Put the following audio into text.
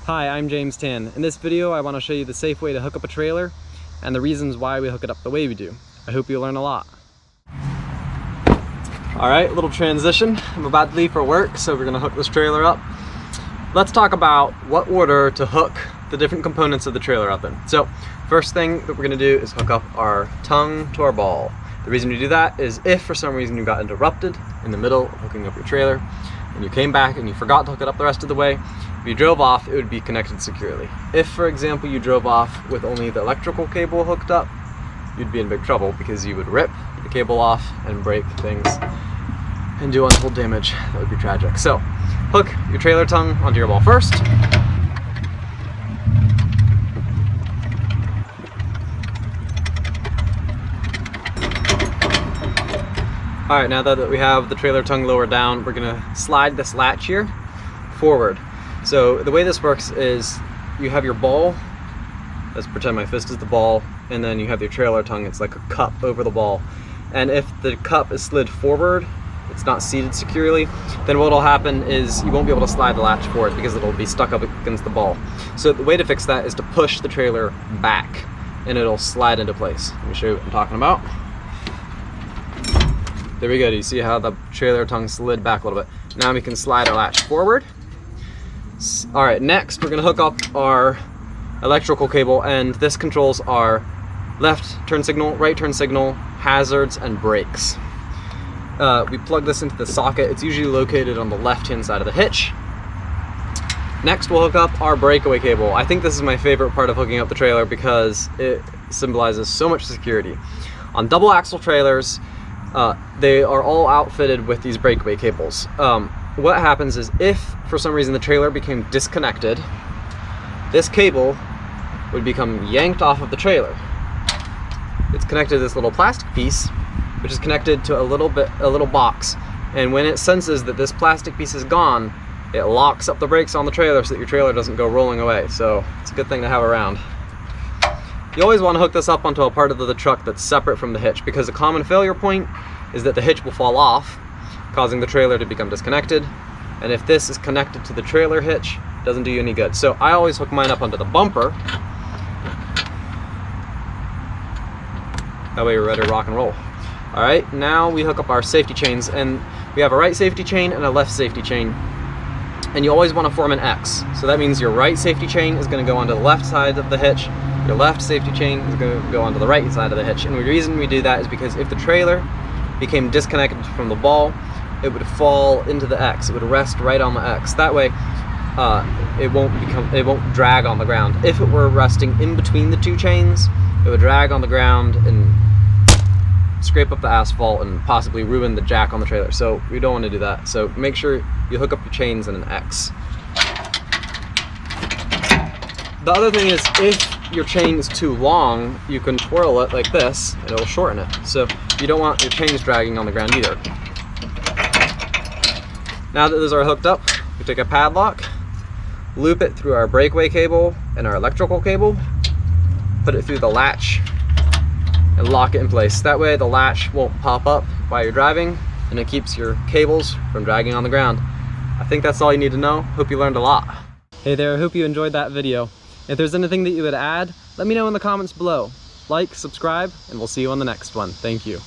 Hi, I'm James Tan. In this video, I want to show you the safe way to hook up a trailer and the reasons why we hook it up the way we do. I hope you learn a lot. All right, little transition. I'm about to leave for work, so we're gonna hook this trailer up. Let's talk about what order to hook the different components of the trailer up in. So, first thing that we're gonna do is hook up our tongue to our ball. The reason you do that is if for some reason you got interrupted in the middle of hooking up your trailer, and you came back and you forgot to hook it up the rest of the way, if you drove off, it would be connected securely. If, for example, you drove off with only the electrical cable hooked up, you'd be in big trouble because you would rip the cable off and break things and do untold damage. That would be tragic. So, hook your trailer tongue onto your ball first. All right, now that we have the trailer tongue lowered down, we're gonna slide this latch here forward. So the way this works is you have your ball, let's pretend my fist is the ball, and then you have your trailer tongue, it's like a cup over the ball. And if the cup is slid forward, it's not seated securely, then what'll happen is you won't be able to slide the latch forward because it'll be stuck up against the ball. So the way to fix that is to push the trailer back and it'll slide into place. Let me show you what I'm talking about. There we go, do you see how the trailer tongue slid back a little bit? Now we can slide our latch forward. All right, next we're gonna hook up our electrical cable, and this controls our left turn signal, right turn signal, hazards, and brakes. We plug this into the socket. It's usually located on the left-hand side of the hitch. Next, we'll hook up our breakaway cable. I think this is my favorite part of hooking up the trailer because it symbolizes so much security. On double axle trailers, they are all outfitted with these breakaway cables. What happens is if for some reason the trailer became disconnected, this cable would become yanked off of the trailer. It's connected to this little plastic piece, which is connected to a little box. And when it senses that this plastic piece is gone, it locks up the brakes on the trailer so that your trailer doesn't go rolling away. So it's a good thing to have around. You always want to hook this up onto a part of the truck that's separate from the hitch, because a common failure point is that the hitch will fall off, causing the trailer to become disconnected. And if this is connected to the trailer hitch, it doesn't do you any good. So I always hook mine up onto the bumper. That way we're ready to rock and roll. All right, now we hook up our safety chains, and we have a right safety chain and a left safety chain. And you always want to form an X. So that means your right safety chain is going to go onto the left side of the hitch. Your left safety chain is going to go onto the right side of the hitch. And the reason we do that is because if the trailer became disconnected from the ball, it would fall into the X. It would rest right on the X. That way, it won't drag on the ground. If it were resting in between the two chains, it would drag on the ground and scrape up the asphalt and possibly ruin the jack on the trailer. So we don't want to do that. So make sure you hook up your chains in an X. The other thing is, if your chain is too long, you can twirl it like this and it'll shorten it. So you don't want your chains dragging on the ground either. Now that those are hooked up, we take a padlock, loop it through our breakaway cable and our electrical cable, put it through the latch, and lock it in place. That way the latch won't pop up while you're driving, and it keeps your cables from dragging on the ground. I think that's all you need to know. Hope you learned a lot. Hey there, I hope you enjoyed that video. If there's anything that you would add, let me know in the comments below. Like, subscribe, and we'll see you on the next one. Thank you.